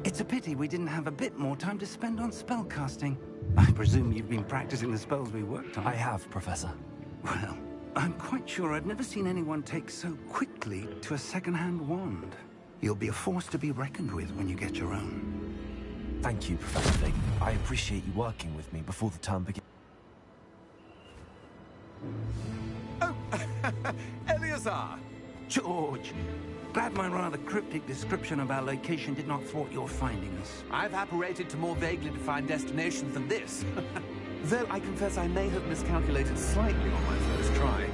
It's a pity we didn't have a bit more time to spend on spellcasting. I presume you've been practicing the spells we worked on. I have, Professor. Well, I'm quite sure I've never seen anyone take so quickly to a second-hand wand. You'll be a force to be reckoned with when you get your own. Thank you, Professor Fig. I appreciate you working with me before the term begins. Oh, Eleazar! George! Glad my rather cryptic description of our location did not thwart your finding us. I've apparated to more vaguely defined destinations than this. Though I confess I may have miscalculated slightly on my first try.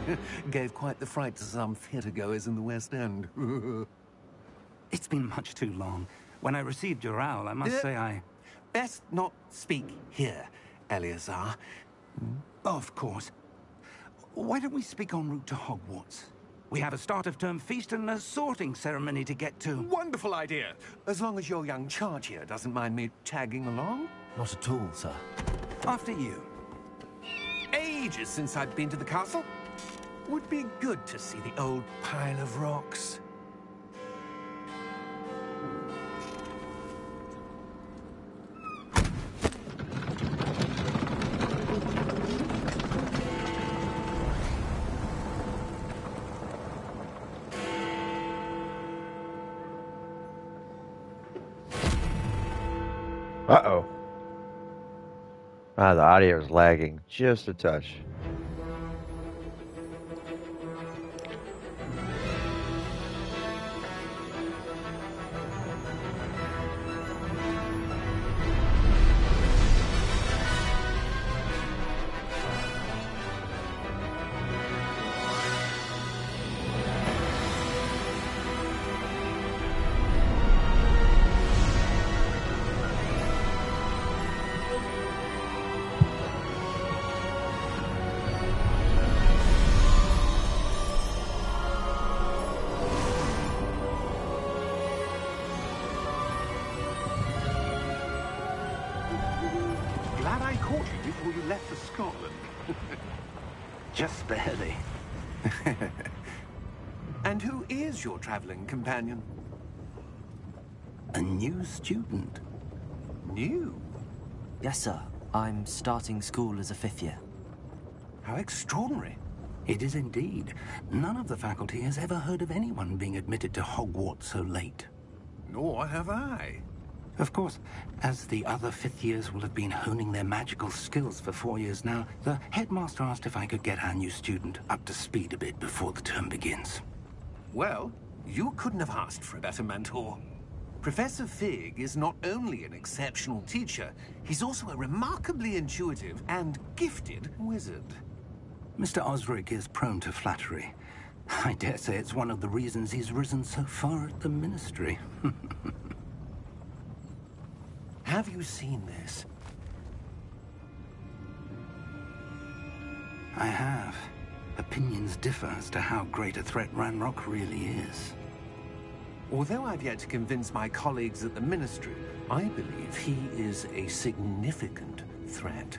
Gave quite the fright to some theatre-goers in the West End. It's been much too long. When I received your owl, I must say I... Best not speak here, Eleazar. Of course. Why don't we speak en route to Hogwarts? We have a start-of-term feast and a sorting ceremony to get to. Wonderful idea! As long as your young charge here doesn't mind me tagging along. Not at all, sir. After you. Ages since I've been to the castle. Would be good to see the old pile of rocks. Uh-oh. Ah, the audio is lagging just a touch. Glad I caught you before you left for Scotland. Just barely. And who is your traveling companion? A new student. New? Yes, sir. I'm starting school as a 5th year. How extraordinary. It is indeed. None of the faculty has ever heard of anyone being admitted to Hogwarts so late. Nor have I. Of course, as the other 5th years will have been honing their magical skills for 4 years now, the headmaster asked if I could get our new student up to speed a bit before the term begins. Well, you couldn't have asked for a better mentor. Professor Fig is not only an exceptional teacher, he's also a remarkably intuitive and gifted wizard. Mr. Osric is prone to flattery. I dare say it's one of the reasons he's risen so far at the Ministry. Have you seen this? I have. Opinions differ as to how great a threat Ranrock really is. Although I've yet to convince my colleagues at the Ministry, I believe he is a significant threat.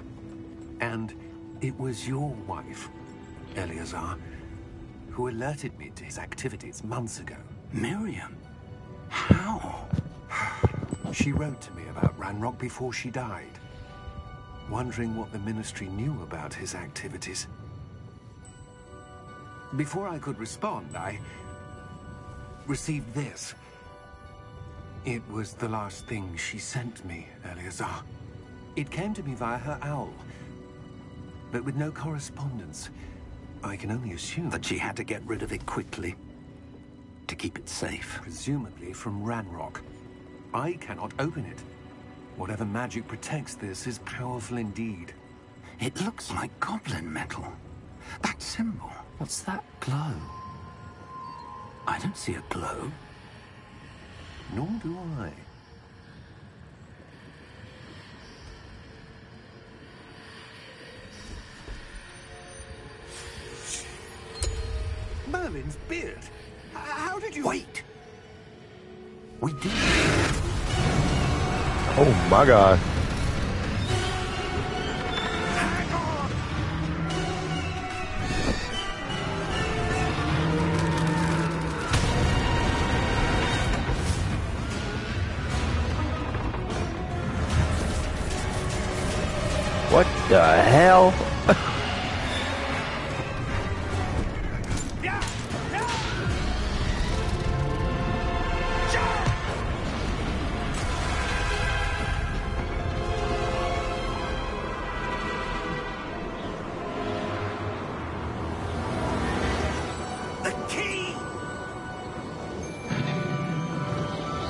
And it was your wife, Eleazar, who alerted me to his activities months ago. Miriam? How? She wrote to me about Ranrock before she died, wondering what the Ministry knew about his activities. Before I could respond, I received this. It was the last thing she sent me, Eleazar. It came to me via her owl, but with no correspondence. I can only assume That she had to get rid of it quickly, to keep it safe. presumably from Ranrock. I cannot open it. Whatever magic protects this is powerful indeed. It looks like goblin metal. That symbol. What's that glow? I don't see a glow. Nor do I. Merlin's beard. How did you... Wait! We did. Oh my god. Hang on! What the hell? The key!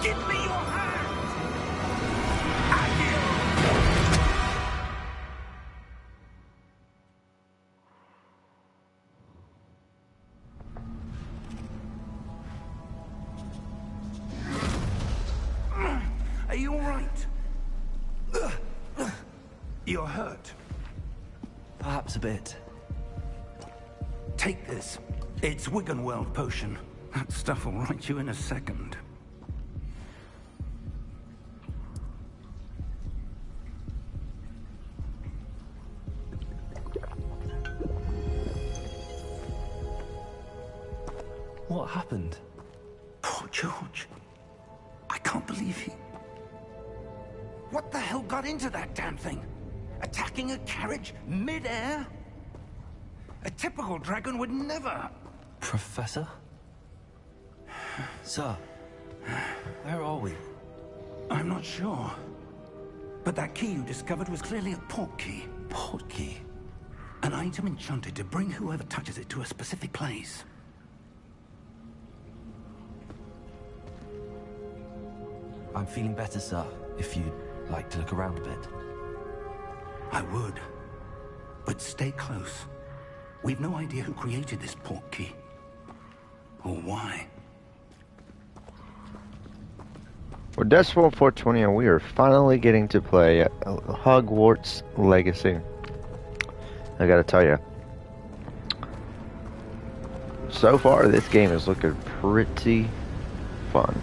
Give me your hand! Are you all right? You're hurt. Perhaps a bit. Take this. It's Wiggenweld potion. That stuff will right you in a second. What happened? Poor George. I can't believe he... What the hell got into that damn thing? Attacking a carriage mid-air? A typical dragon would never... Professor? Sir, where are we? I'm not sure. But that key you discovered was clearly a port key. Port key? An item enchanted to bring whoever touches it to a specific place. I'm feeling better, sir, if you'd like to look around a bit. I would. But stay close. We've no idea who created this port key. Or why. Well, Decibel 420, and we are finally getting to play Hogwarts Legacy. I gotta tell you, so far this game is looking pretty fun.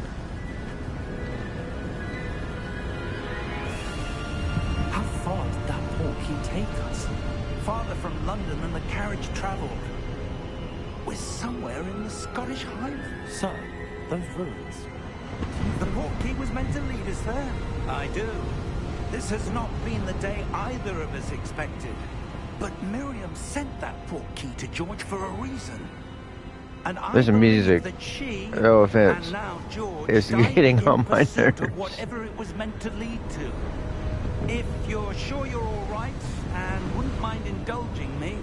How far did that port key take us? Farther from London than the carriage travelled. We're somewhere in the Scottish Highlands. Sir, those ruins. The port key was meant to lead us there. I do. This has not been the day either of us expected. But Miriam sent that port key to George for a reason. And I This music, that she, no offense, and now George, is died getting in on my pursuit nerves. of whatever it was meant to lead to. If you're sure you're all right and wouldn't mind indulging me,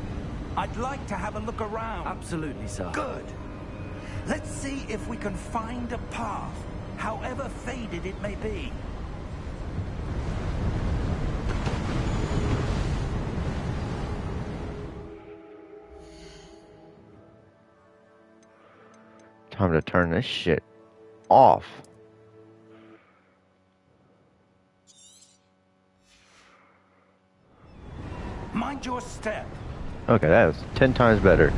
I'd like to have a look around. Absolutely, sir. Good. Let's see if we can find a path, however faded it may be. Time to turn this shit off. Mind your step. Okay, that was 10 times better.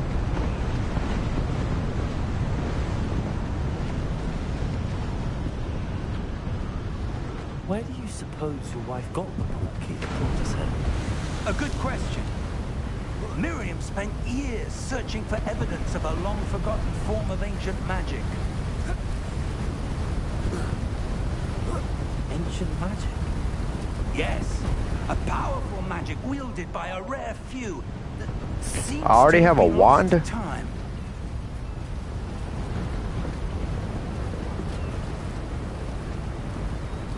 Where do you suppose your wife got the port key that brought us here? A good question. Miriam spent years searching for evidence of a long-forgotten form of ancient magic. Ancient magic? Yes, a powerful magic wielded by a rare few. That seems I already to have a be lost wand? to time.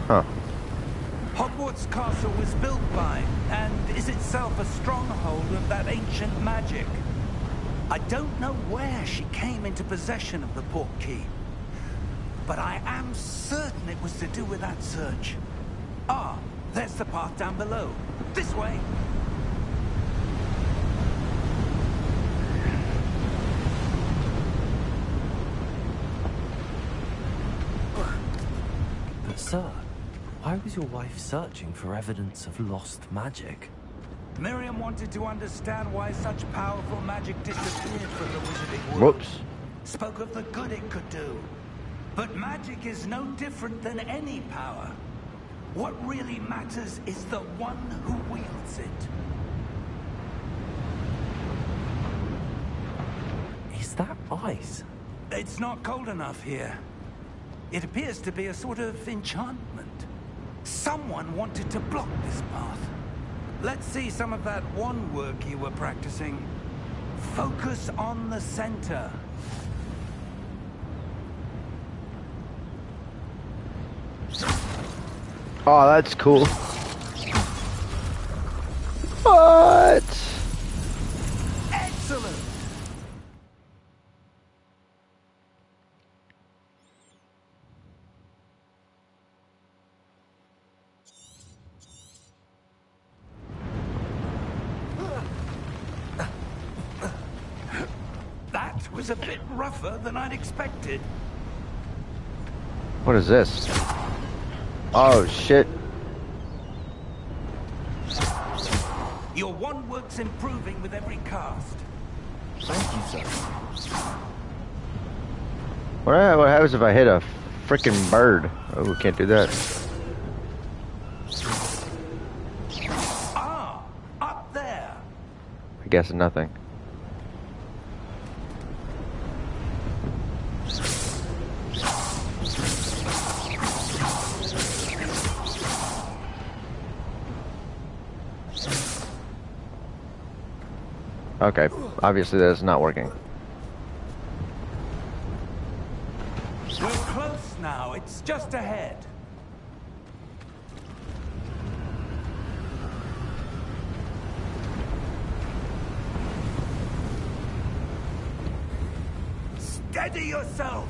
Huh. Hogwarts Castle was built by, and is itself a stronghold of that ancient magic. I don't know where she came into possession of the port key, but I am certain it was to do with that search. Ah, there's the path down below. This way. But sir, why was your wife searching for evidence of lost magic? Miriam wanted to understand why such powerful magic disappeared from the wizarding world. Whoops. Spoke of the good it could do. But magic is no different than any power. What really matters is the one who wields it. Is that ice? It's not cold enough here. It appears to be a sort of enchantment. Someone wanted to block this path. Let's see some of that one work you were practicing. Focus on the center. Oh, that's cool. What? Excellent! That was a bit rougher than I'd expected. What is this? Oh, shit. Your one work's improving with every cast. Thank you, sir. What happens if I hit a freaking bird? Oh, we can't do that. Ah, up there. I guess nothing. Okay, obviously that's not working. We're close now. It's just ahead. Steady yourself.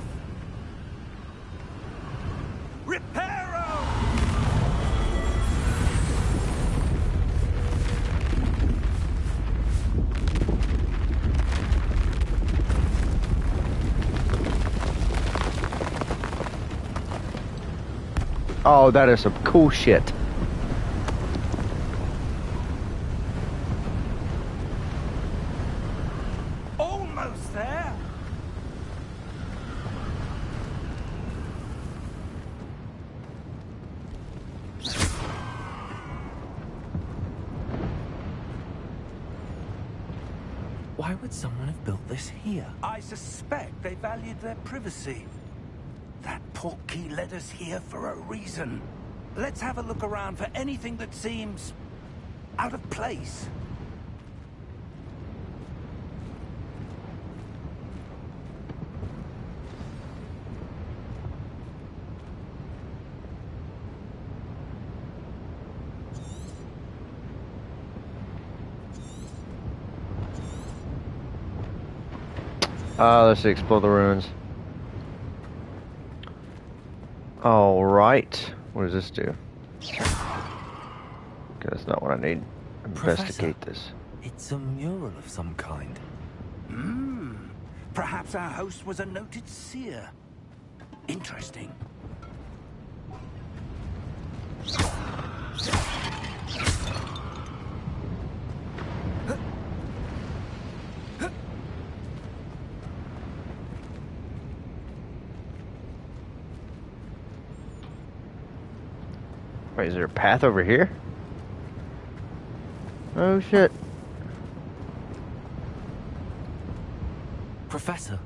Reparo! Oh, that is some cool shit. Almost there. Why would someone have built this here? I suspect they valued their privacy. That portkey led us here for a reason. Let's have a look around for anything that seems out of place. Let's explore the ruins. All right. What does this do? Okay, that's not what I need. Investigate this. It's a mural of some kind. Perhaps our host was a noted seer. Interesting. Wait, is there a path over here? Oh shit. Professor,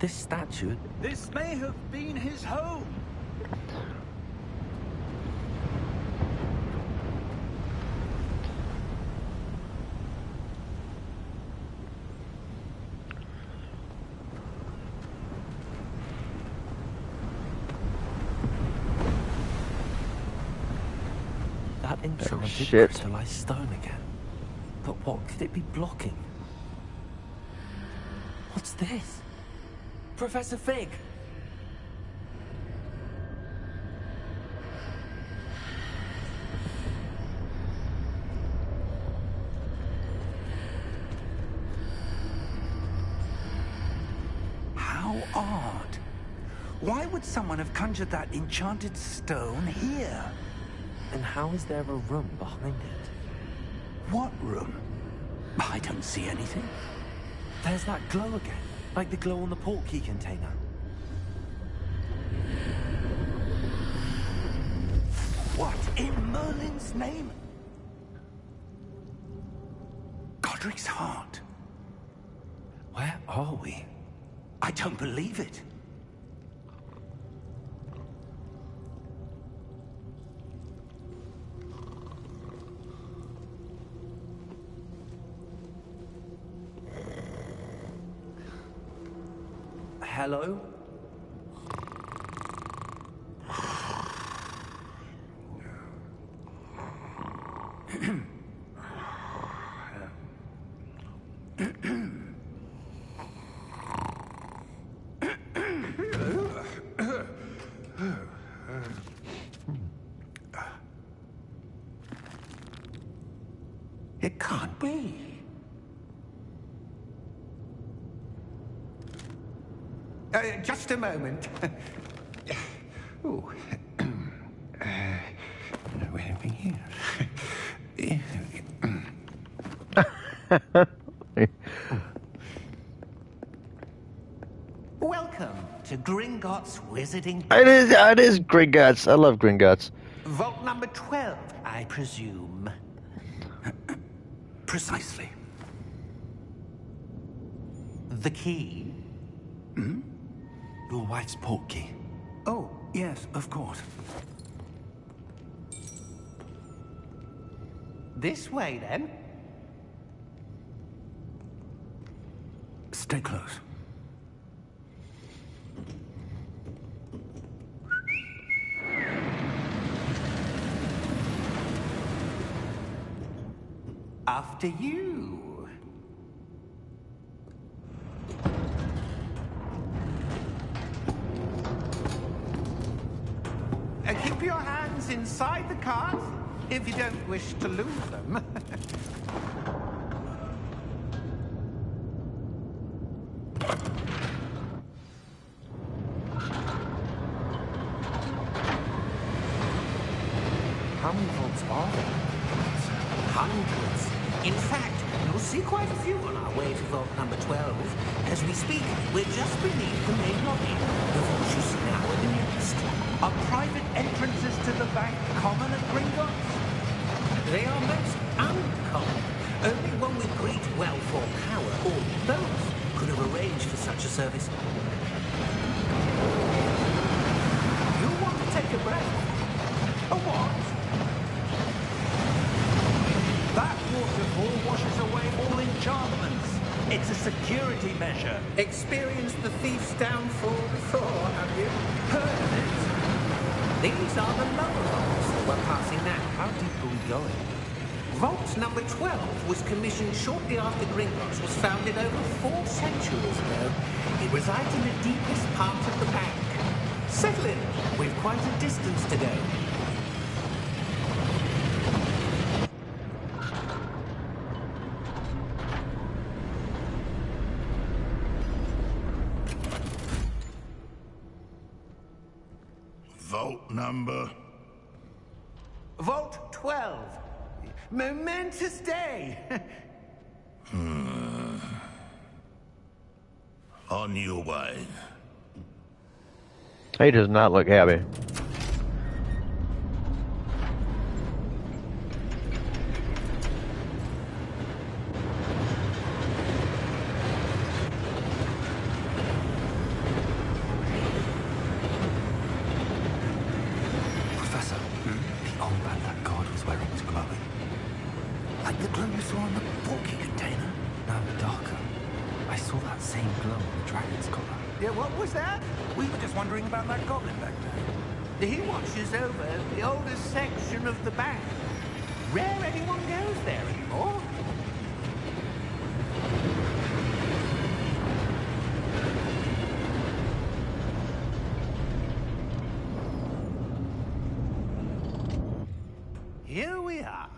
this statue... This may have been his home. That enchanted shit. crystallized stone again. But what could it be blocking? What's this? Professor Fig! How odd. Why would someone have conjured that enchanted stone here? And how is there a room behind it? What room? I don't see anything. There's that glow again, like the glow on the portkey container. What in Merlin's name? Godric's heart. Where are we? I don't believe it. Hello? It can't be. Just a moment. Oh. Anything here? Welcome to Gringotts Wizarding. It is Gringotts. I love Gringotts. Vault number 12, I presume. Precisely. The key? Your wife's port key. Oh, yes, of course. This way, then. Stay close. After you. Keep your hands inside the cart if you don't wish to lose them. How many vaults are there? Hundreds. In fact, you'll see quite a few on our way to vault number 12. As we speak, we're just beneath the main lobby. The vault you see now are the nearest. Are private entrances to the bank common at Gringotts? They are most uncommon. Only one with great wealth or power, or both, could have arranged for such a service. You'll want to take a breath. A what? That waterfall washes away all enchantments. It's a security measure. Experienced the thief's downfall before, have you? Heard of it? These are the lower vaults that we're passing now. How deep are we going? Vault number 12 was commissioned shortly after Gringotts was founded over 4 centuries ago. It resides in the deepest part of the bank. Settle in. We've quite a distance to go. Vault number? Vault 12. Momentous day. On your way. He does not look happy. Professor, the armband that guard was wearing was glowing. Like the glow you saw on the porky container? No, darker. I saw that same glow on the dragon's collar. Yeah, what was that? We were just wondering about that goblin back there. He watches over the oldest section of the bank. Rare anyone goes there anymore. Here we are.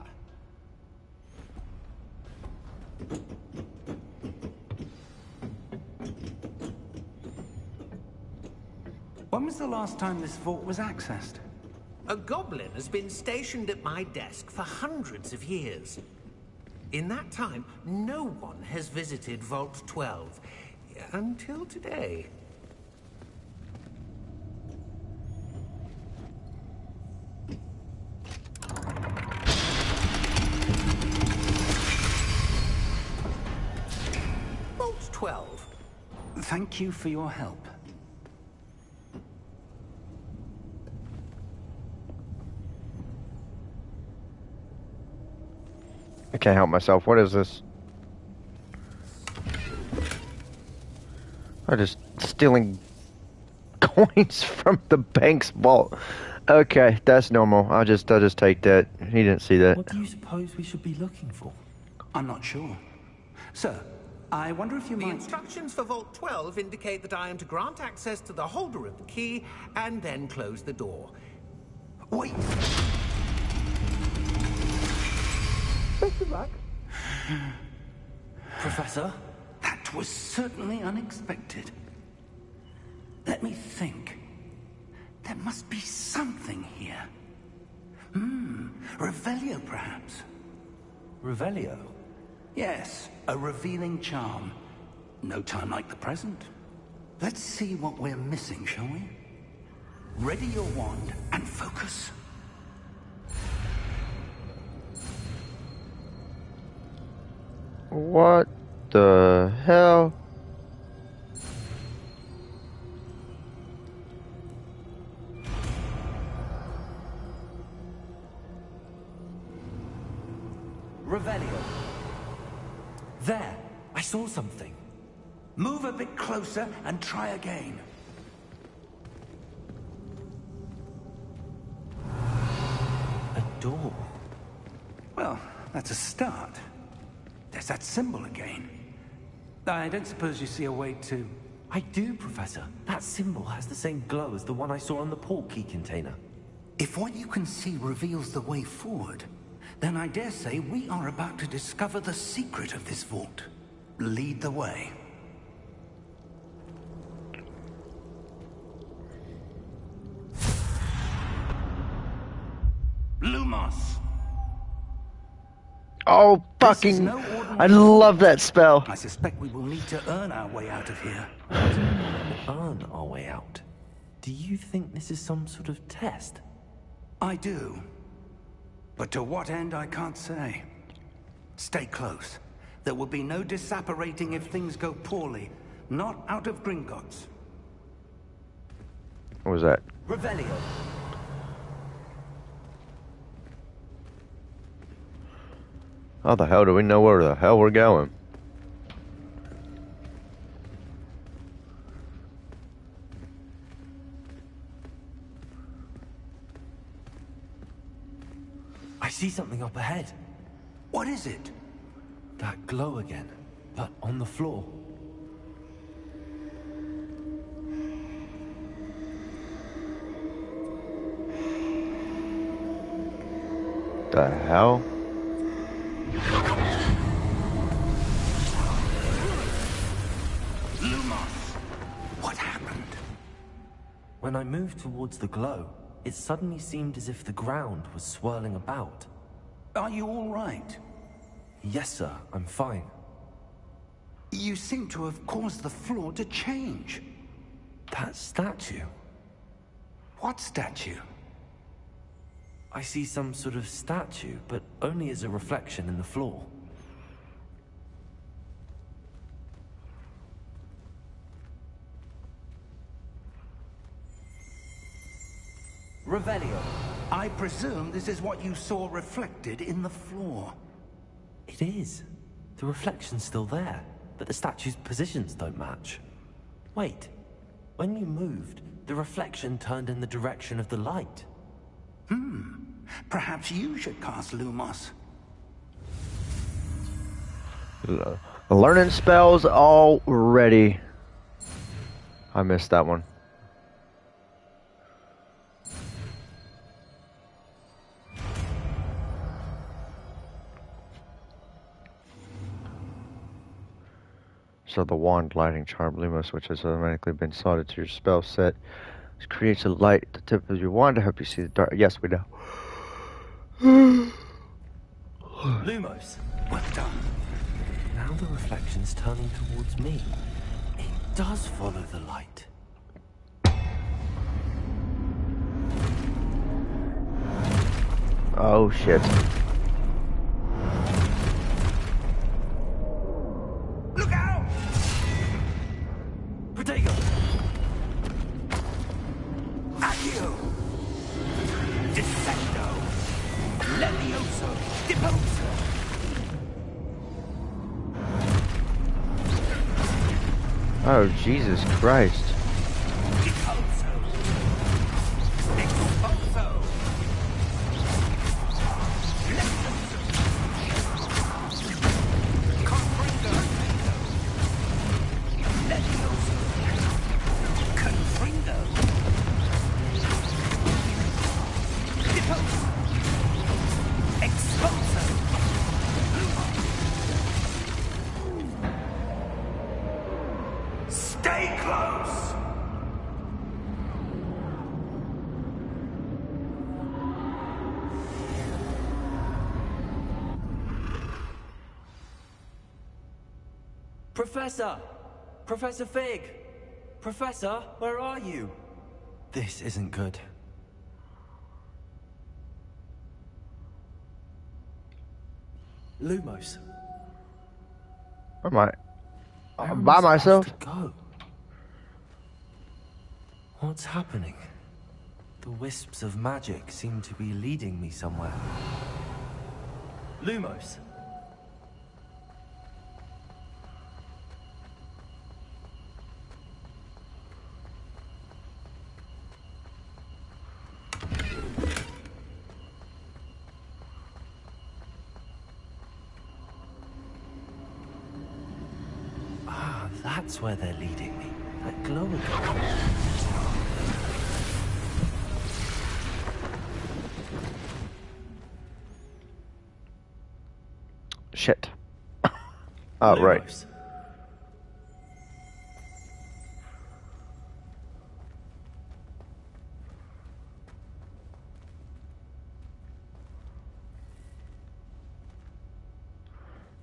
When was the last time this vault was accessed? A goblin has been stationed at my desk for hundreds of years. In that time, no one has visited Vault 12. Until today. Vault 12. Thank you for your help. I can't help myself. What is this? I just stealing coins from the bank's vault. Okay, that's normal. I'll just take that. He didn't see that. What do you suppose we should be looking for? I'm not sure. Sir, I wonder if you The might... instructions for Vault 12 indicate that I am to grant access to the holder of the key and then close the door. Wait! Best of luck. Professor? That was certainly unexpected. Let me think. There must be something here. Revelio, perhaps. Revelio? Yes, a revealing charm. No time like the present. Let's see what we're missing, shall we? Ready your wand and focus. What the hell? Revelio. There, I saw something. Move a bit closer and try again. A door. Well, that's a start. There's that symbol again. I don't suppose you see a way to... I do, Professor. That symbol has the same glow as the one I saw on the port key container. If what you can see reveals the way forward, then I dare say we are about to discover the secret of this vault. Lead the way. Lumos! Oh, fucking... no ordinary I love that spell. I suspect we will need to earn our way out of here. Earn our way out. Do you think this is some sort of test? I do. But to what end, I can't say. Stay close. There will be no disapparating if things go poorly. Not out of Gringotts. What was that? Revelio. How the hell do we know where the hell we're going? I see something up ahead. What is it? That glow again, but on the floor. The hell? Lumos! What happened? When I moved towards the glow, it suddenly seemed as if the ground was swirling about. Are you all right? Yes, sir, I'm fine. You seem to have caused the floor to change. That statue. What statue? I see some sort of statue, but only as a reflection in the floor. Revelio. I presume this is what you saw reflected in the floor. It is. The reflection's still there, but the statue's positions don't match. Wait. When you moved, the reflection turned in the direction of the light. Perhaps you should cast Lumos. Learning spells already. I missed that one. So the wand lighting charm Lumos, which has automatically been slotted to your spell set, creates a light at the tip of your wand to help you see the dark. Yes, we know. Lumos. Well done. Now the reflection's turning towards me. It does follow the light. Oh shit. Look out! Protego! Accio! Descendo! Levioso! Deposo! Oh, Jesus Christ. Expulso. Expulso. Confringo. Levioso. Confringo. Deposo. Expulso. Stay close! Professor! Professor Fig! Professor, where are you? This isn't good. Lumos. Am I? Where I'm am by I myself? supposed to go? What's happening? The wisps of magic seem to be leading me somewhere. Lumos. Ah, that's where they're leading me. That glowing. Shit. Oh, right. Lumos.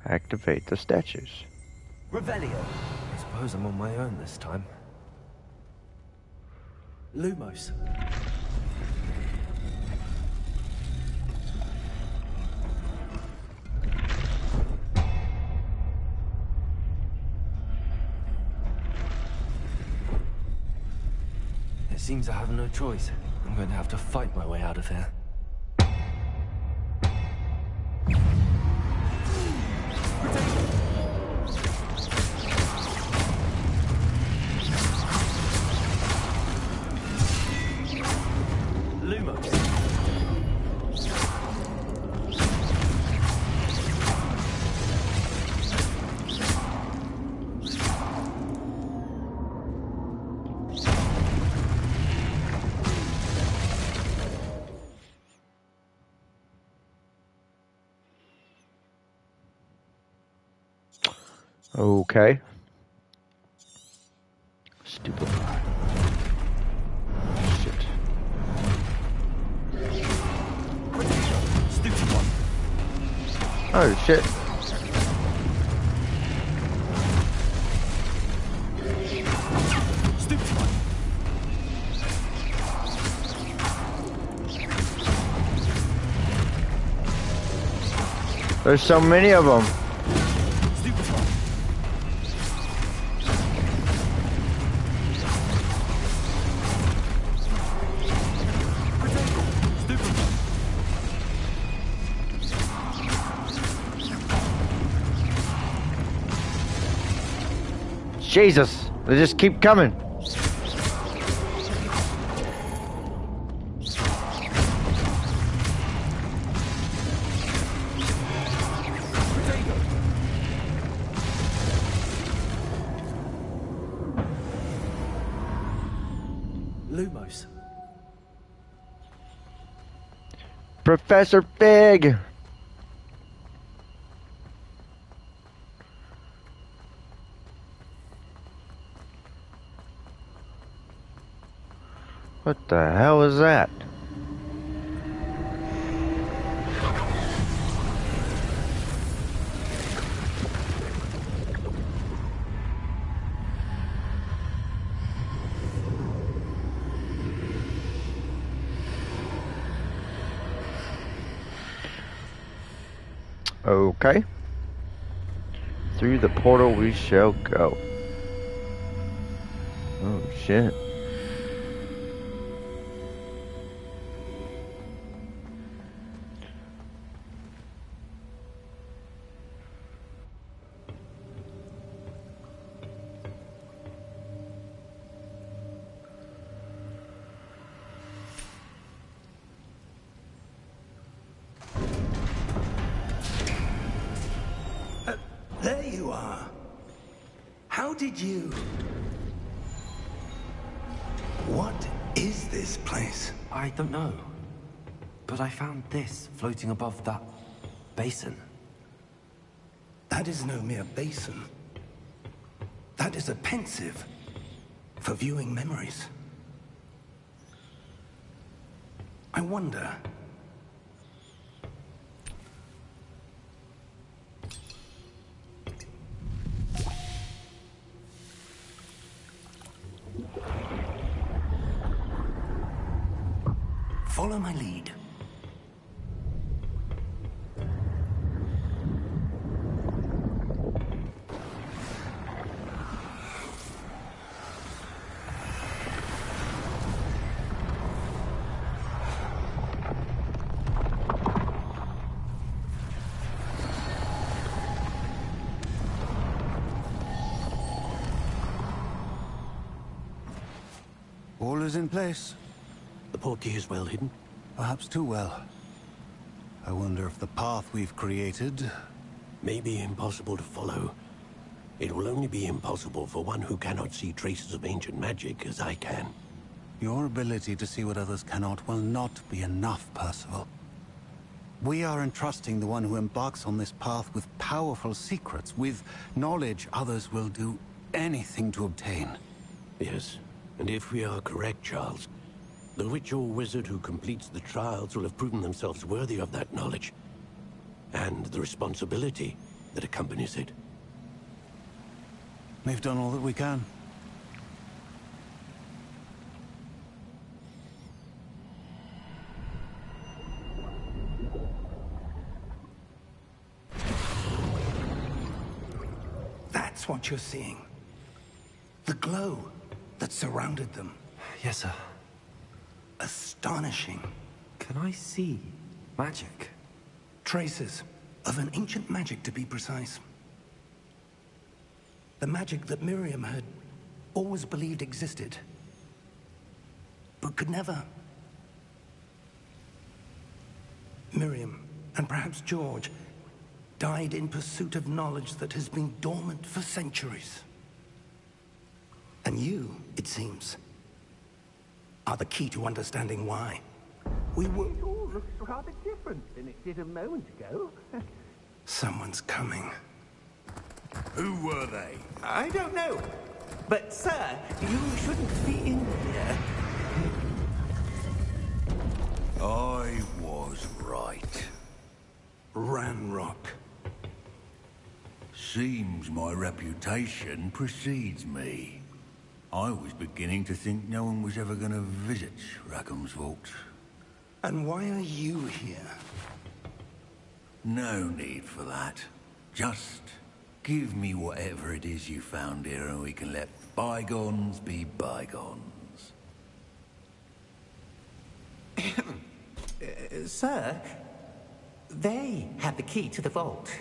Activate the statues. Revelio. I suppose I'm on my own this time. Lumos. It seems I have no choice. I'm going to have to fight my way out of here. Lumos. Okay. Stupefy. Shit. Stupid one. Oh, shit. Stupid one. There's so many of them. Stupid one. Stupid one. Jesus. They just keep coming. Lumos. Professor Fig. What the hell is that? Okay. Through the portal we shall go. Oh shit. did you... What is this place? I don't know. But I found this floating above that basin. That is no mere basin. That is a pensive for viewing memories. I wonder... Follow my lead. All is in place. The portkey is well hidden. Perhaps too well. I wonder if the path we've created... May be impossible to follow. It will only be impossible for one who cannot see traces of ancient magic as I can. Your ability to see what others cannot will not be enough, Percival. We are entrusting the one who embarks on this path with powerful secrets, with knowledge others will do anything to obtain. Yes, and if we are correct, Charles, the witch or wizard who completes the trials will have proven themselves worthy of that knowledge, and the responsibility that accompanies it. We've done all that we can. That's what you're seeing. The glow that surrounded them. Yes, sir. Astonishing. Can I see magic? Traces of an ancient magic, to be precise. The magic that Miriam had always believed existed, but could never. Miriam, and perhaps George, died in pursuit of knowledge that has been dormant for centuries. And you, it seems, are the key to understanding why. We were... It all looks rather different than it did a moment ago. Someone's coming. Who were they? I don't know. But, sir, you shouldn't be in here. I was right. Ranrock. Seems my reputation precedes me. I was beginning to think no one was ever going to visit Rackham's vault. And why are you here? No need for that. Just give me whatever it is you found here and we can let bygones be bygones. Sir, they had the key to the vault.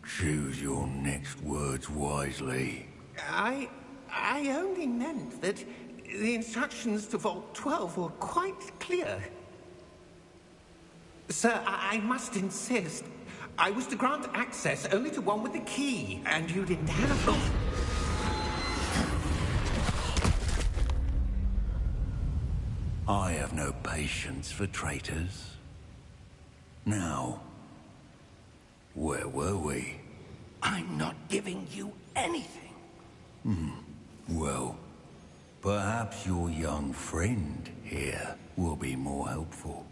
Choose your next words wisely. I only meant that the instructions to Vault 12 were quite clear. Sir, I must insist. I was to grant access only to one with the key, and you didn't have it. I have no patience for traitors. Now, where were we? I'm not giving you anything. Well, perhaps your young friend here will be more helpful.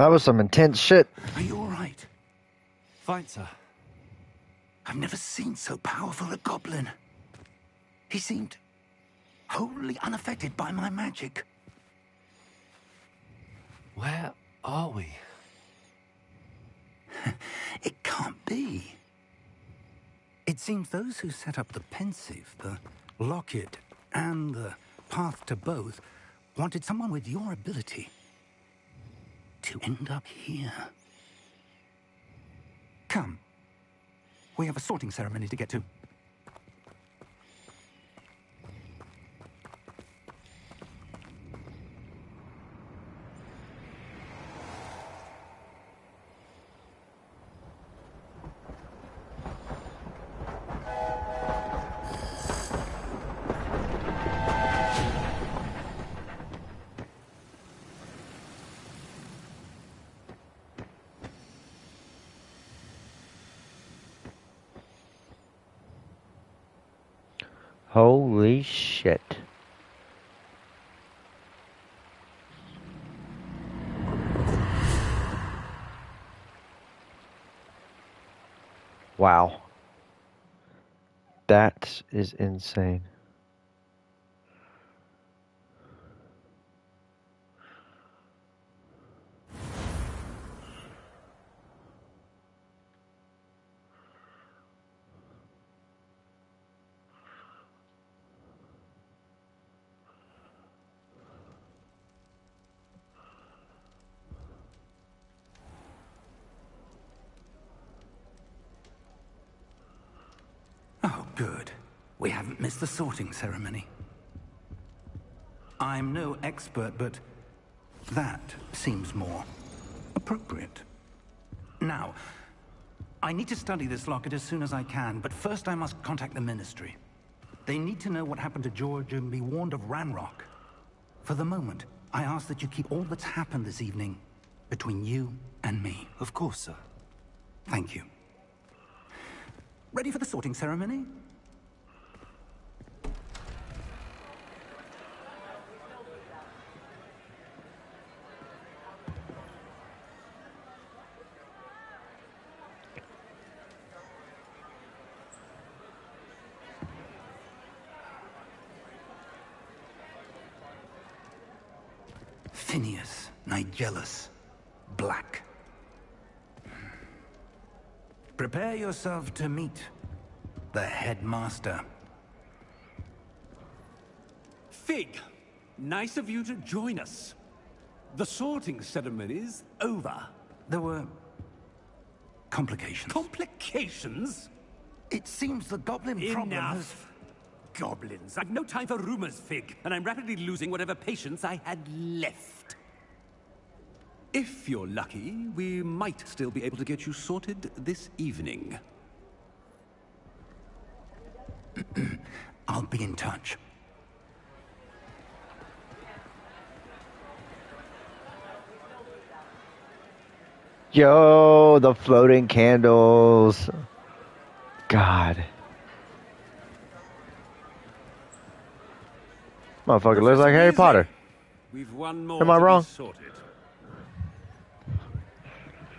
That was some intense shit. Are you all right? Fine, sir. I've never seen so powerful a goblin. He seemed wholly unaffected by my magic. Where are we? It can't be. It seems those who set up the pensive, the locket, and the path to both wanted someone with your ability to end up here. Come. We have a sorting ceremony to get to. Holy shit. Wow. That is insane. Oh, good. We haven't missed the sorting ceremony. I'm no expert, but that seems more appropriate. Now, I need to study this locket as soon as I can, but first I must contact the Ministry. They need to know what happened to George and be warned of Ranrock. For the moment, I ask that you keep all that's happened this evening between you and me. Of course, sir. Thank you. Ready for the sorting ceremony? Phineas, Nigellus, Black. Prepare yourself to meet the headmaster. Fig, nice of you to join us. The sorting ceremony's over. There were complications. Complications? It seems the goblin problem has... Enough. Goblins. I've no time for rumors, Fig, and I'm rapidly losing whatever patience I had left. If you're lucky, we might still be able to get you sorted this evening. I'll be in touch. Yo, the floating candles. God. Motherfucker looks like Harry Potter. We've one more Am I to be wrong? sorted.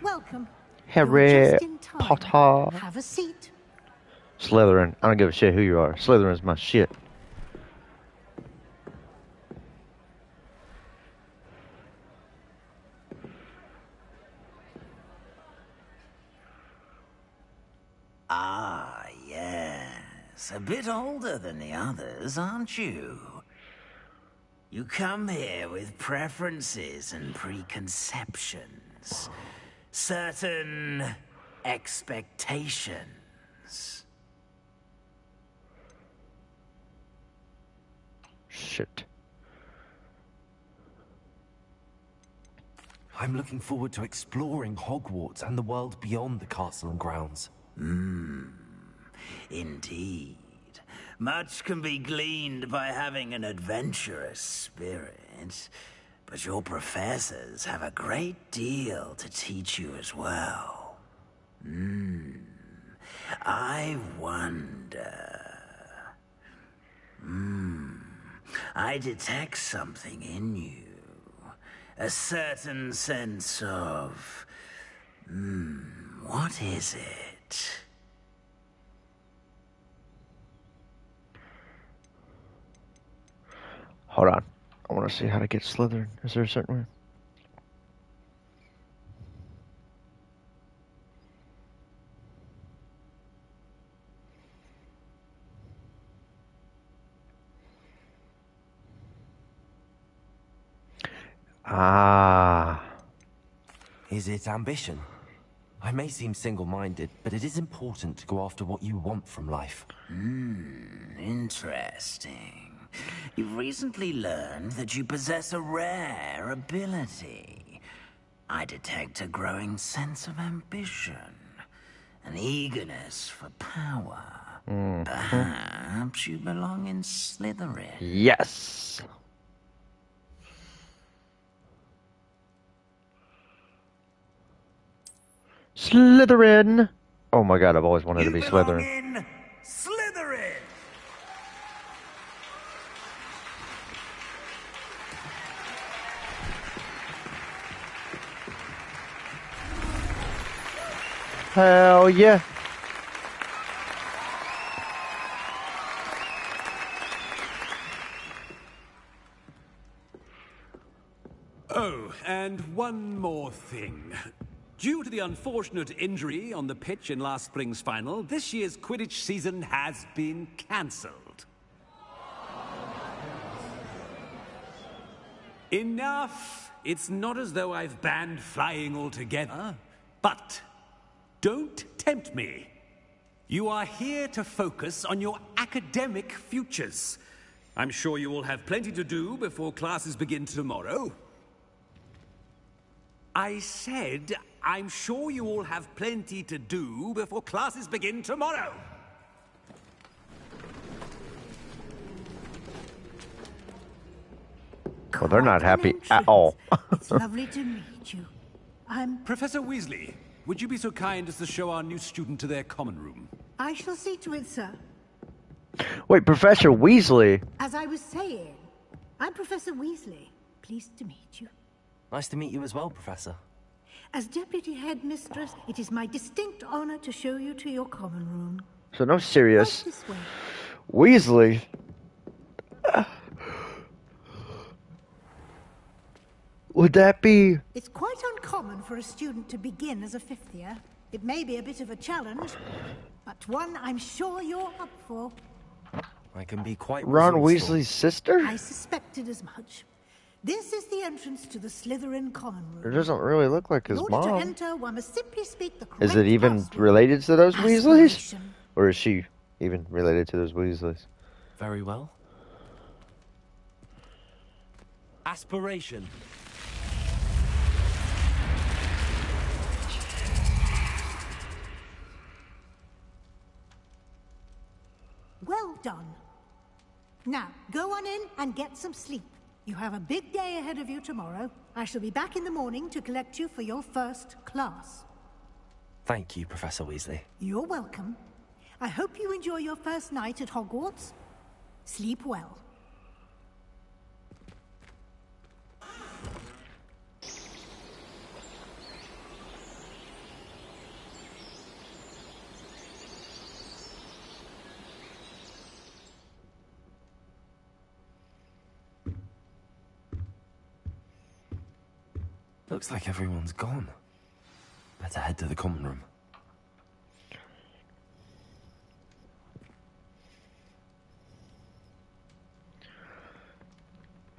Welcome. Harry You're just in time. Potter. Have a seat. Slytherin. I don't give a shit who you are. Slytherin's my shit. Ah, yes. A bit older than the others, aren't you? You come here with preferences and preconceptions. Certain expectations. Shit. I'm looking forward to exploring Hogwarts and the world beyond the castle and grounds. Indeed. Much can be gleaned by having an adventurous spirit, but your professors have a great deal to teach you as well. I wonder... I detect something in you. A certain sense of... what is it? Hold on. I want to see how to get Slytherin. Is there a certain way? Ah. Is it ambition? I may seem single-minded, but it is important to go after what you want from life. Interesting. You've recently learned that you possess a rare ability. I detect a growing sense of ambition, an eagerness for power. Perhaps you belong in Slytherin. Yes. Slytherin. Oh my god, I've always wanted to be Slytherin. In Slytherin. Hell yeah. Oh, and one more thing. Due to the unfortunate injury on the pitch in last spring's final, this year's Quidditch season has been cancelled. Enough! It's not as though I've banned flying altogether. But don't tempt me. You are here to focus on your academic futures. I'm sure you will have plenty to do before classes begin tomorrow. I said, I'm sure you all have plenty to do before classes begin tomorrow. Well, they're not happy at all. It's lovely to meet you. I'm... Professor Weasley, would you be so kind as to show our new student to their common room? I shall see to it, sir. Wait, Professor Weasley? As I was saying, I'm Professor Weasley. Pleased to meet you. Nice to meet you as well, Professor. As Deputy Headmistress, it is my distinct honor to show you to your common room. So no serious. Right this way. Weasley? Would that be... It's quite uncommon for a student to begin as a fifth year. It may be a bit of a challenge, but one I'm sure you're up for. I can be quite Ron resourceful. Weasley's sister? I suspected as much. This is the entrance to the Slytherin common room. It doesn't really look like his In order to mom. enter, one must simply speak the correct Is it even password. related to those Weasleys? Aspiration. Or is she even related to those Weasleys? Very well. Aspiration. Well done. Now, go on in and get some sleep. You have a big day ahead of you tomorrow. I shall be back in the morning to collect you for your first class. Thank you, Professor Weasley. You're welcome. I hope you enjoy your first night at Hogwarts. Sleep well. Looks like everyone's gone. Better head to the common room.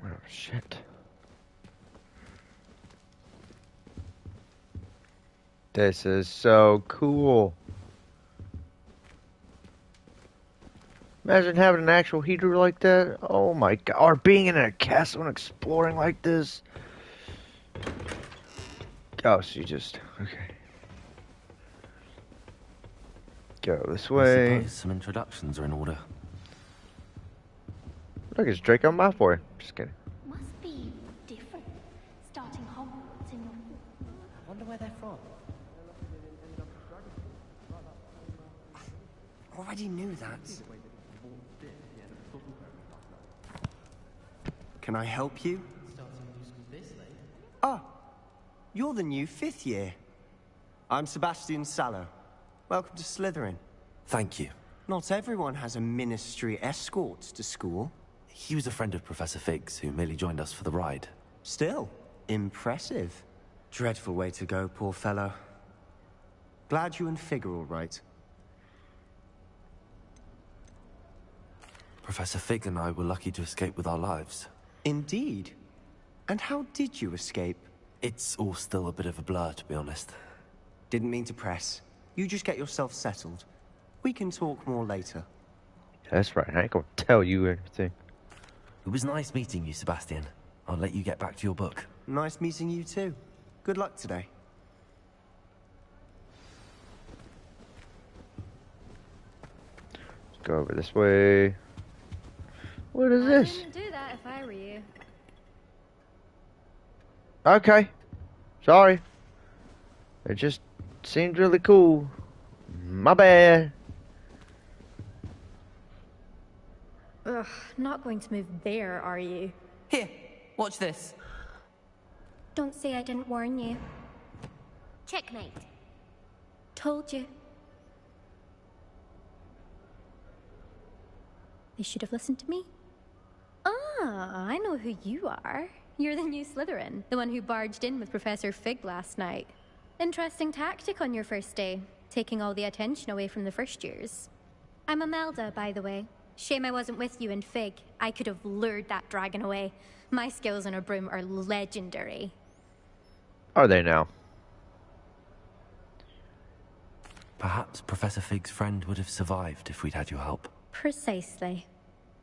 Oh, shit. This is so cool. Imagine having an actual heater like that. Oh my god. Or being in a castle and exploring like this. Oh, so you just... Okay. Go this I way. suppose some introductions are in order. Look, it's Draco Malfoy. Just kidding. Must be different. Starting Hogwarts in your... I wonder where they're from. Already knew that. Can I help you? you're the new 5th year. I'm Sebastian Sallow. Welcome to Slytherin. Thank you. Not everyone has a ministry escort to school. He was a friend of Professor Fig's, who merely joined us for the ride. Still, impressive. Dreadful way to go, poor fellow. Glad you and Fig are all right. Professor Fig and I were lucky to escape with our lives. Indeed. And how did you escape? It's all still a bit of a blur, to be honest. Didn't mean to press. You just get yourself settled. We can talk more later. That's right, I ain't gonna tell you anything. It was nice meeting you, Sebastian. I'll let you get back to your book. Nice meeting you too. Good luck today. Let's go over this way. What is this? I wouldn't do that if I were you. Okay. Sorry. It just seemed really cool. My bad. Ugh, not going to move there, are you? Here, watch this. Don't say I didn't warn you. Checkmate. Told you. They should have listened to me. Ah, I know who you are. You're the new Slytherin, the one who barged in with Professor Fig last night. Interesting tactic on your first day, taking all the attention away from the first years. I'm Imelda, by the way. Shame I wasn't with you in Fig. I could have lured that dragon away. My skills on a broom are legendary. Are they now? Perhaps Professor Fig's friend would have survived if we'd had your help. Precisely.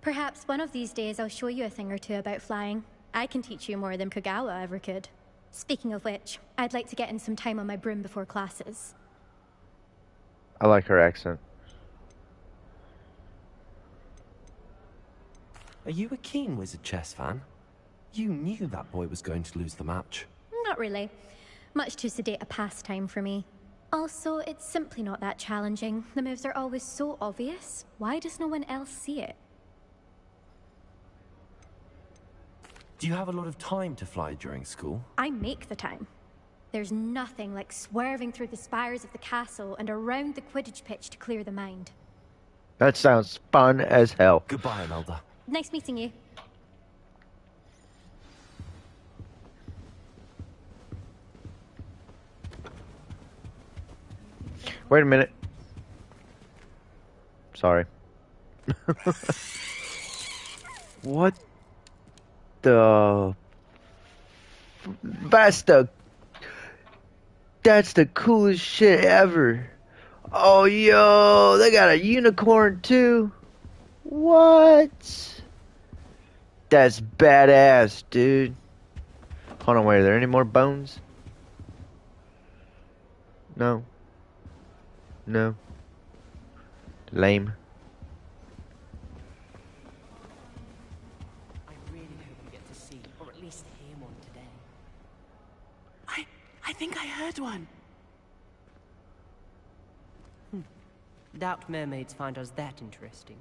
Perhaps one of these days I'll show you a thing or two about flying. I can teach you more than Kogawa ever could. Speaking of which, I'd like to get in some time on my broom before classes. I like her accent. Are you a keen Wizard chess fan? You knew that boy was going to lose the match. Not really. Much too sedate a pastime for me. Also, it's simply not that challenging. The moves are always so obvious. Why does no one else see it? Do you have a lot of time to fly during school? I make the time. There's nothing like swerving through the spires of the castle and around the Quidditch pitch to clear the mind. That sounds fun as hell. Goodbye, Imelda. Nice meeting you. Wait a minute. Sorry. What the... That's the coolest shit ever. Oh, yo, they got a unicorn too. What? That's badass, dude. Hold on, wait, are there any more bones? No. No. Lame. I really hope we get to see, or at least hear one today. I think I heard one. Doubt mermaids find us that interesting.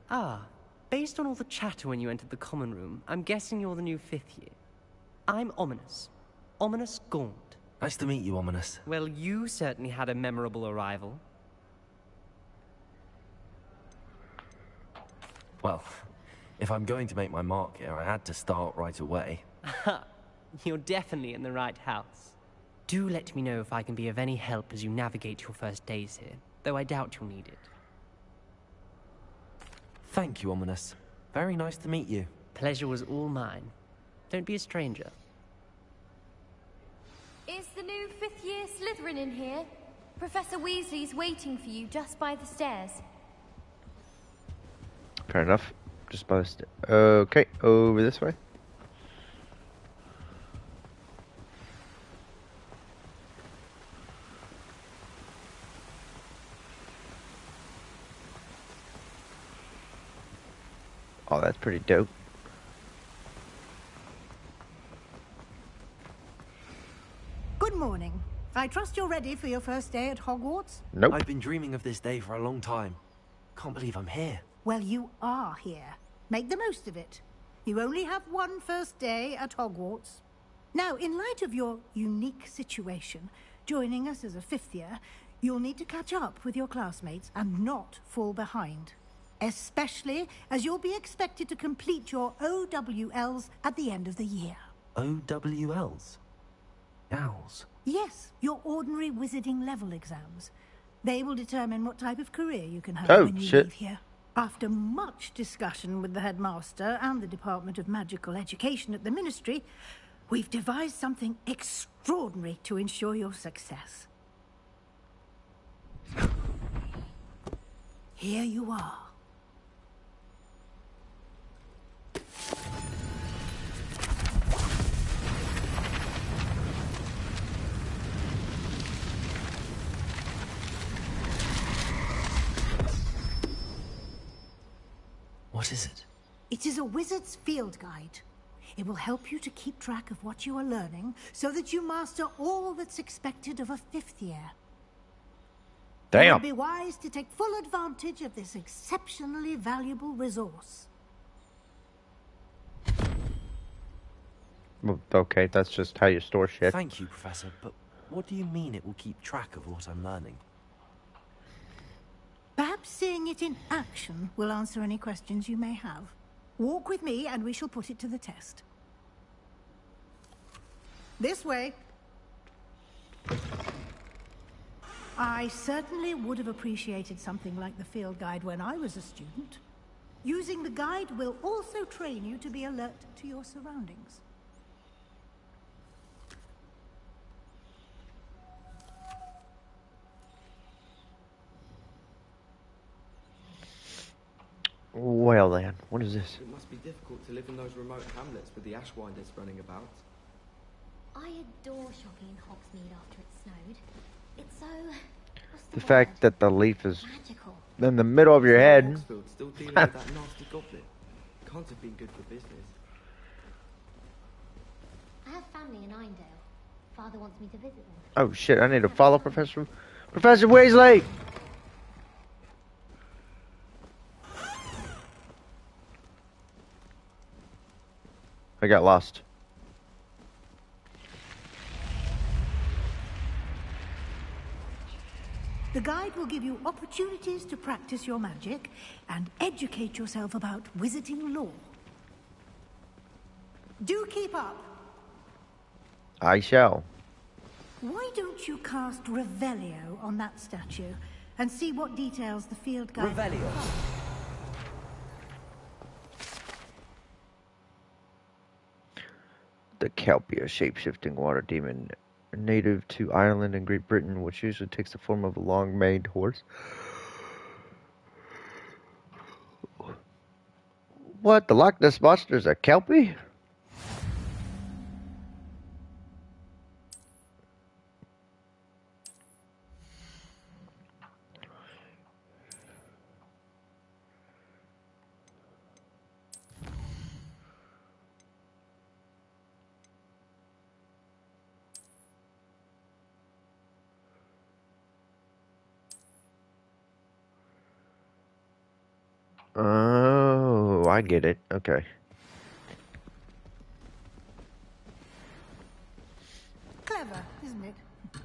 Ah, based on all the chatter when you entered the common room, I'm guessing you're the new 5th year. I'm Ominous. Ominous Gaunt. Nice to meet you, Ominous. Well, you certainly had a memorable arrival. Well, if I'm going to make my mark here, I had to start right away. You're definitely in the right house. Do let me know if I can be of any help as you navigate your first days here, though I doubt you'll need it. Thank you, Ominous. Very nice to meet you. Pleasure was all mine. Don't be a stranger. Is the new 5th year Slytherin in here? Professor Weasley's waiting for you just by the stairs. Fair enough. Just by the okay, over this way. Oh, that's pretty dope. Good morning. I trust you're ready for your first day at Hogwarts? Nope. I've been dreaming of this day for a long time. Can't believe I'm here. Well, you are here. Make the most of it. You only have one first day at Hogwarts. Now, in light of your unique situation, joining us as a 5th year, you'll need to catch up with your classmates and not fall behind. Especially as you'll be expected to complete your OWLs at the end of the year. OWLs? Owls? Yes, your ordinary wizarding level exams. They will determine what type of career you can have when you leave here. After much discussion with the headmaster and the Department of Magical Education at the Ministry, we've devised something extraordinary to ensure your success. Here you are. What is it? It is a wizard's field guide. It will help you to keep track of what you are learning so that you master all that's expected of a 5th year. Damn. It would be wise to take full advantage of this exceptionally valuable resource. Well, okay, that's just how you store shit. Thank you, Professor, but what do you mean it will keep track of what I'm learning? Perhaps seeing it in action will answer any questions you may have. Walk with me and we shall put it to the test. This way. I certainly would have appreciated something like the field guide when I was a student. Using the guide will also train you to be alert to your surroundings. Well then, what is this? It must be difficult to live in those remote hamlets with the Ashwinders running about. I adore shopping in Hogsmeade after it snowed. It's so... The fact that the leaf is magical. in the middle of your head. Oxford still dealing with that nasty goblin. Can't have been good for business. I have family in Irondale. Father wants me to visit them. Oh shit, I need to follow Professor Weasley! I got lost. The guide will give you opportunities to practice your magic and educate yourself about wizarding lore. Do keep up. I shall. Why don't you cast Revelio on that statue and see what details the field guide... Revelio. The Kelpie, a shape-shifting water demon native to Ireland and Great Britain, which usually takes the form of a long-maned horse. What? The Loch Ness Monster is a Kelpie? Oh, I get it. Okay. Clever, isn't it?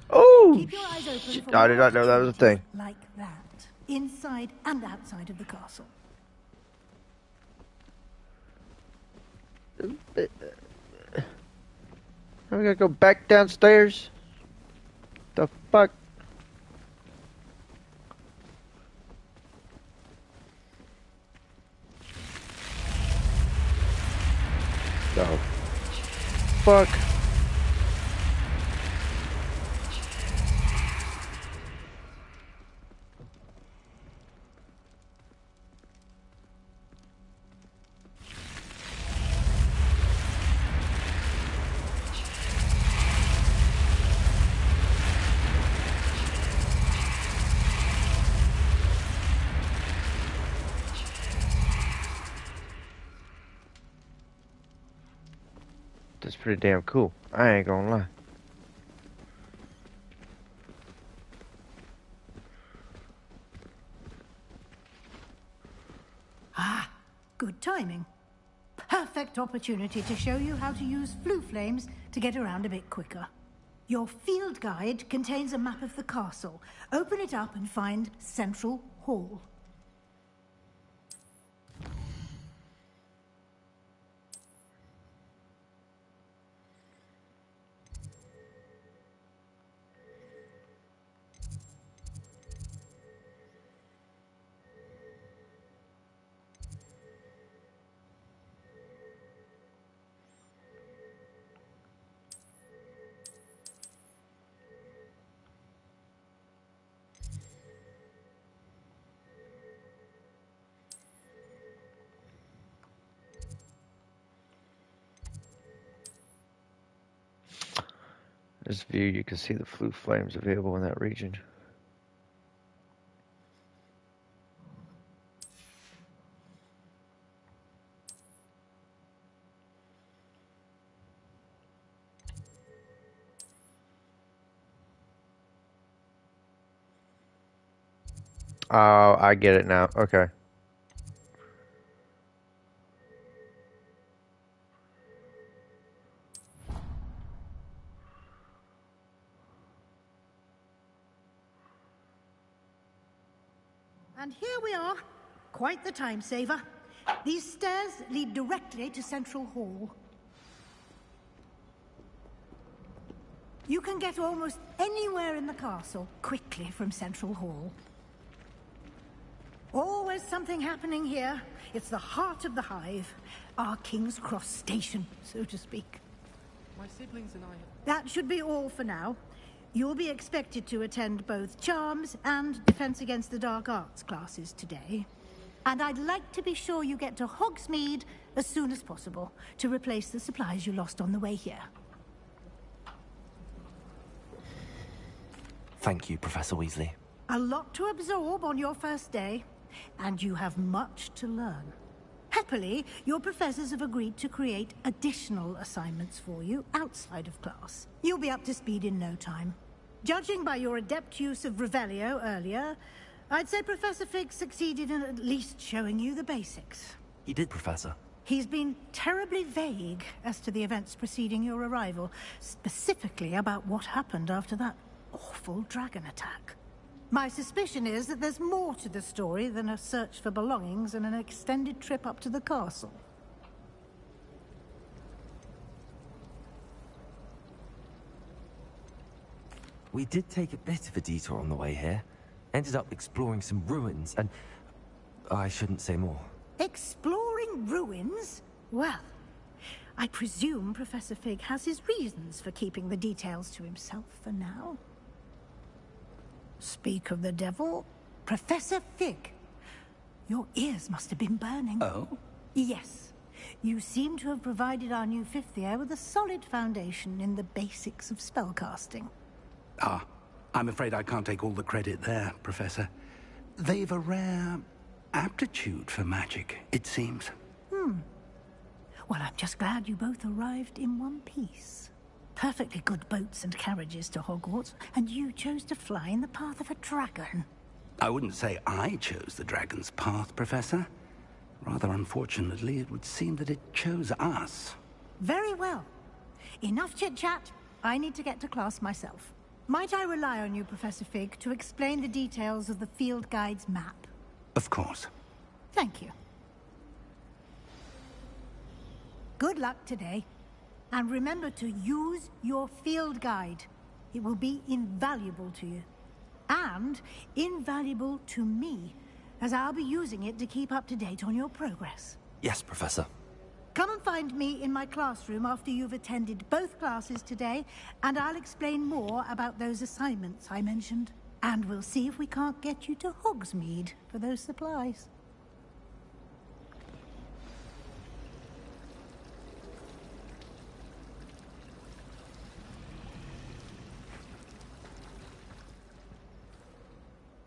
Oh! Keep your eyes open Shit, for I did not know that was a thing. like that, inside and outside of the castle. I gotta go back downstairs? The fuck? The fuck? That's pretty damn cool. I ain't gonna lie. Ah, good timing. perfect opportunity to show you how to use flue flames to get around a bit quicker. Your field guide contains a map of the castle. Open it up and find Central Hall. This view, you can see the flue flames available in that region. Oh, I get it now. Okay. And here we are. Quite the time saver. These stairs lead directly to Central Hall. You can get almost anywhere in the castle quickly from Central Hall. Always something happening here. It's the heart of the hive. Our King's Cross station, so to speak. My siblings and I... That should be all for now. You'll be expected to attend both Charms and Defense Against the Dark Arts classes today. And I'd like to be sure you get to Hogsmeade as soon as possible to replace the supplies you lost on the way here. Thank you, Professor Weasley. A lot to absorb on your first day, and you have much to learn. Happily, your professors have agreed to create additional assignments for you outside of class. You'll be up to speed in no time. Judging by your adept use of Revelio earlier, I'd say Professor Fig succeeded in at least showing you the basics. He did, Professor. He's been terribly vague as to the events preceding your arrival, specifically about what happened after that awful dragon attack. My suspicion is that there's more to the story than a search for belongings and an extended trip up to the castle. We did take a bit of a detour on the way here. Ended up exploring some ruins and... I shouldn't say more. Exploring ruins? Well, I presume Professor Fig has his reasons for keeping the details to himself for now. Speak of the devil, Professor Fig. Your ears must have been burning. Oh? Yes. You seem to have provided our new fifth year with a solid foundation in the basics of spellcasting. Ah, I'm afraid I can't take all the credit there, Professor. They've a rare aptitude for magic, it seems. Well, I'm just glad you both arrived in one piece. Perfectly good boats and carriages to Hogwarts, and you chose to fly in the path of a dragon. I wouldn't say I chose the dragon's path, Professor. Rather unfortunately, it would seem that it chose us. Very well. Enough chit-chat. I need to get to class myself. Might I rely on you, Professor Fig, to explain the details of the field guide's map? Of course. Thank you. Good luck today. And remember to use your field guide. It will be invaluable to you. And invaluable to me, as I'll be using it to keep up to date on your progress. Yes, Professor. Come and find me in my classroom after you've attended both classes today, and I'll explain more about those assignments I mentioned. And we'll see if we can't get you to Hogsmeade for those supplies.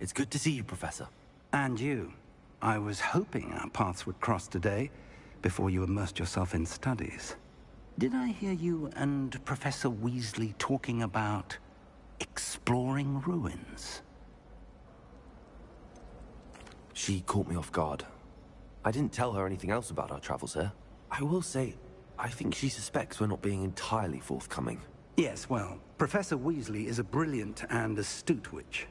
It's good to see you, Professor. And you. I was hoping our paths would cross today, before you immersed yourself in studies. Did I hear you and Professor Weasley talking about exploring ruins? She caught me off guard. I didn't tell her anything else about our travels here. I will say, I think she suspects we're not being entirely forthcoming. Yes, well, Professor Weasley is a brilliant and astute witch.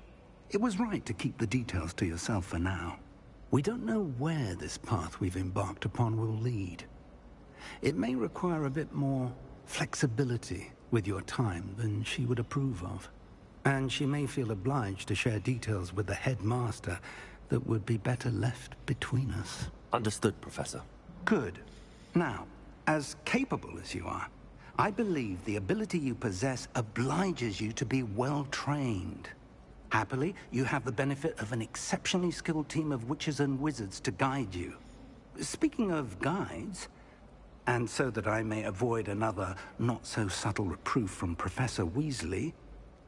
It was right to keep the details to yourself for now. We don't know where this path we've embarked upon will lead. It may require a bit more flexibility with your time than she would approve of. And she may feel obliged to share details with the headmaster that would be better left between us. Understood, Professor. Good. Now, as capable as you are, I believe the ability you possess obliges you to be well trained. Happily, you have the benefit of an exceptionally skilled team of witches and wizards to guide you. Speaking of guides, and so that I may avoid another not-so-subtle reproof from Professor Weasley,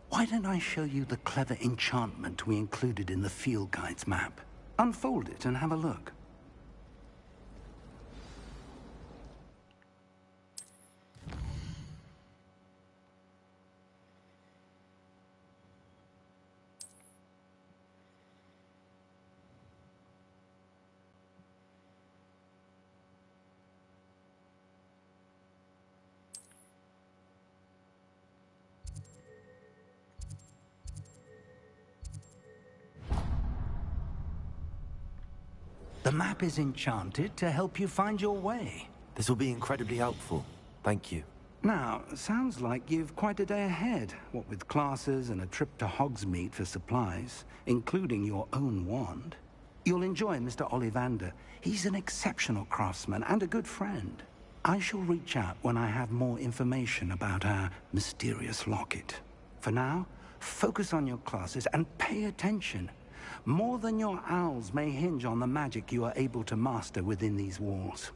why don't I show you the clever enchantment we included in the field guide's map? Unfold it and have a look. The map is enchanted to help you find your way. This will be incredibly helpful. Thank you. Now, sounds like you've quite a day ahead, what with classes and a trip to Hogsmeade for supplies, including your own wand. You'll enjoy Mr. Ollivander. He's an exceptional craftsman and a good friend. I shall reach out when I have more information about our mysterious locket. For now, focus on your classes and pay attention. More than your owls may hinge on the magic you are able to master within these walls.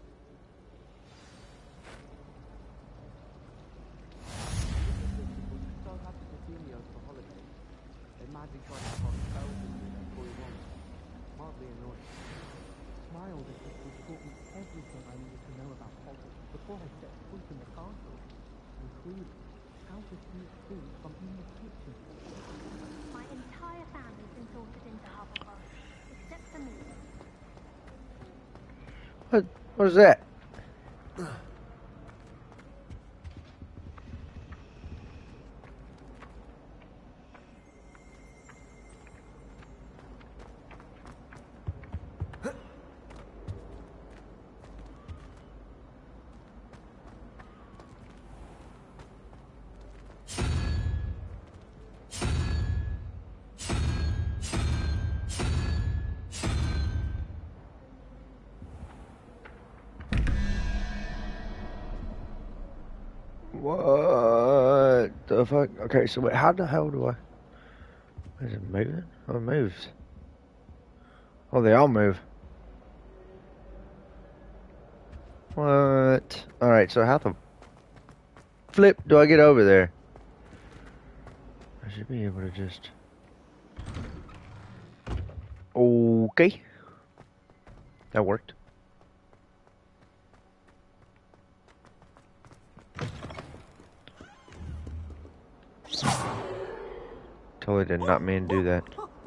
Before I set foot in the castle, including how to sneak food from in the kitchen. My entire family's been sorted into Hogwarts, except for me. What is that? What the fuck? Okay, so wait, how the hell do I... Is it moving? Oh, it moves. Oh, they all move. What? Alright, so how the flip do I get over there? I should be able to just... Okay. That worked. Totally did not mean to do that. Potions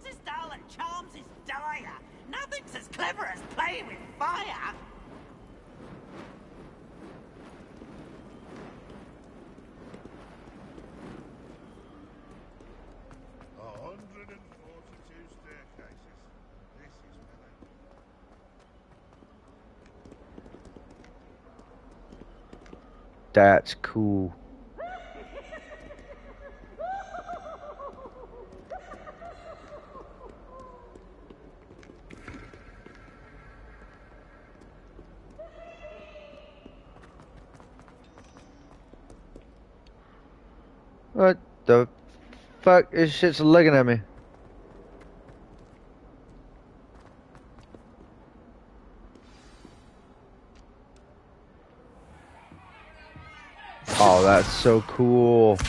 is dull and charms is dire. Nothing's as clever as playing with fire. That's cool. What the fuck? This shit's looking at me. Oh, that's so cool. Is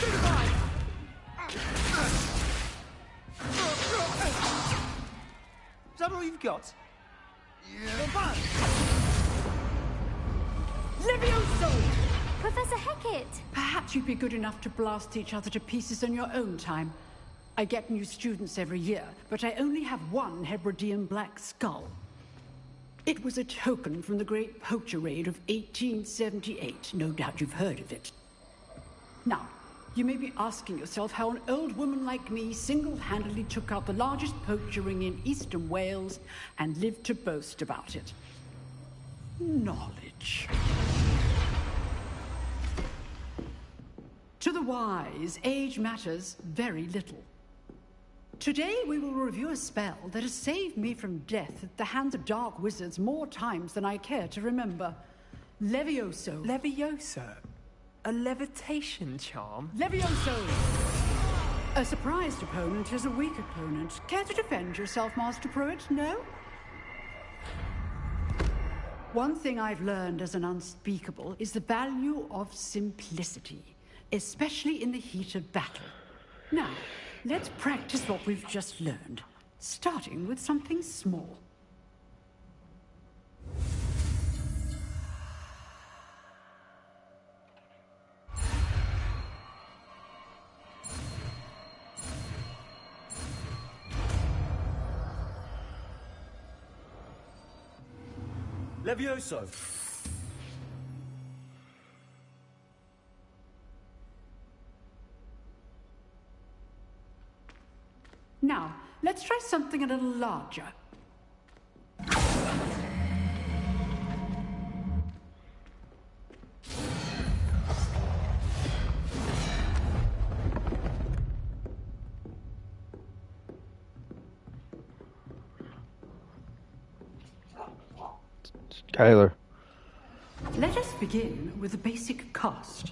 that all you've got? Yeah. Levioso! Professor Hecat! Perhaps you'd be good enough to blast each other to pieces in your own time. I get new students every year, but I only have one Hebridean black skull. It was a token from the Great Poacher Raid of 1878. No doubt you've heard of it. Now, you may be asking yourself how an old woman like me single-handedly took out the largest poacher ring in eastern Wales and lived to boast about it. Knowledge. To the wise, age matters very little. Today we will review a spell that has saved me from death at the hands of dark wizards more times than I care to remember. Levioso. Levioso? A levitation charm? Levioso! A surprised opponent is a weak opponent. Care to defend yourself, Master Pruitt? No? One thing I've learned as an unspeakable is the value of simplicity, especially in the heat of battle. Now, let's practice what we've just learned, starting with something small. Levioso! Now, let's try something a little larger. Tyler. Let us begin with the basic cast.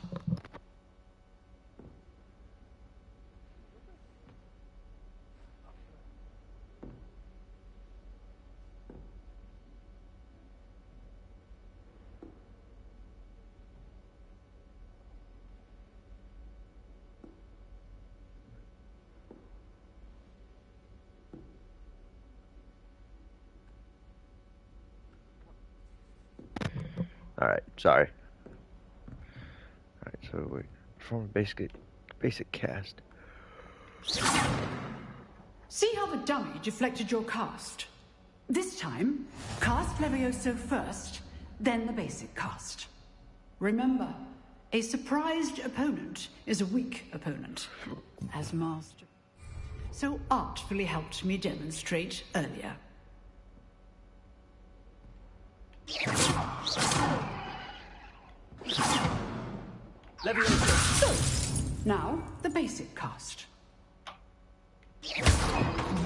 Alright, sorry. Alright, so we perform a basic cast. See how the dummy deflected your cast? This time, cast Levioso first, then the basic cast. Remember, a surprised opponent is a weak opponent, as Master so artfully helped me demonstrate earlier. So, now the basic cast.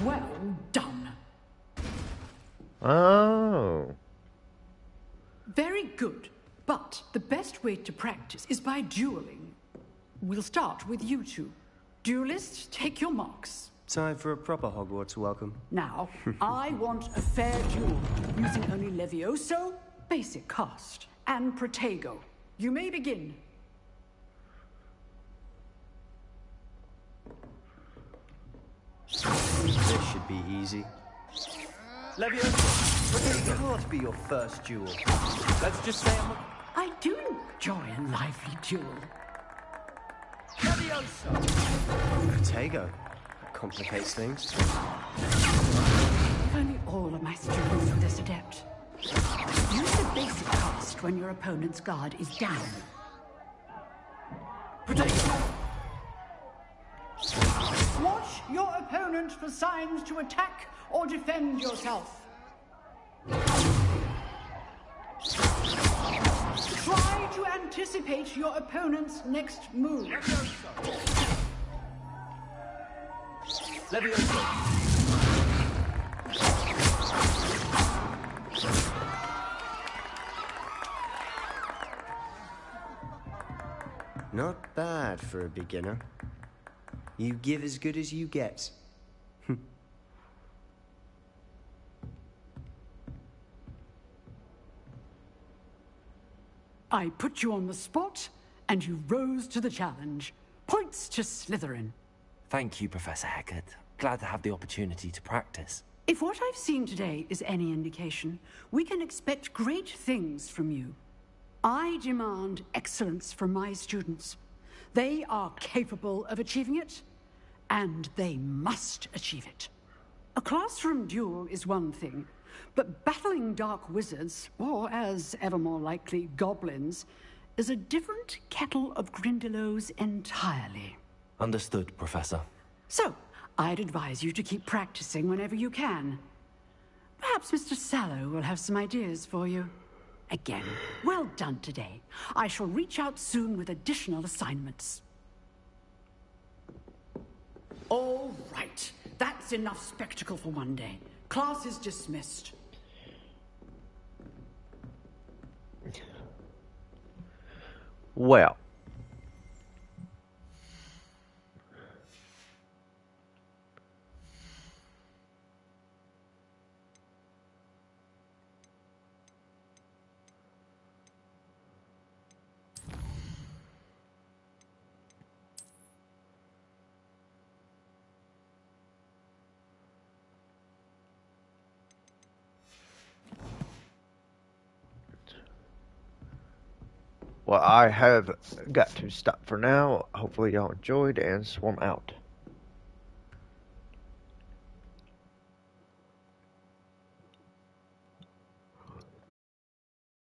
Well done. Oh. Very good. But the best way to practice is by dueling. We'll start with you two. Duelists, take your marks. Time for a proper Hogwarts welcome. Now, I want a fair duel, using only Levioso, basic cast, and Protego. You may begin. This should be easy. Levioso, Protego can't be your first duel. Let's just say I do enjoy a lively duel. Levioso! Protego. Complicates things. If only all of my students were this adept. Use the basic cast when your opponent's guard is down. Protego! Watch your opponent for signs to attack or defend yourself. Try to anticipate your opponent's next move. Levioso! Not bad for a beginner. You give as good as you get. I put you on the spot, and you rose to the challenge. Points to Slytherin. Thank you, Professor Hecat. Glad to have the opportunity to practice. If what I've seen today is any indication, we can expect great things from you. I demand excellence from my students. They are capable of achieving it, and they must achieve it. A classroom duel is one thing, But battling dark wizards, or as ever more likely, goblins, is a different kettle of Grindylows entirely. Understood, Professor. So, I'd advise you to keep practicing whenever you can. Perhaps Mr. Sallow will have some ideas for you. Again, well done today. I shall reach out soon with additional assignments. All right. That's enough spectacle for one day. Class is dismissed. Well. Well, I have got to stop for now. Hopefully y'all enjoyed, and Swarm out.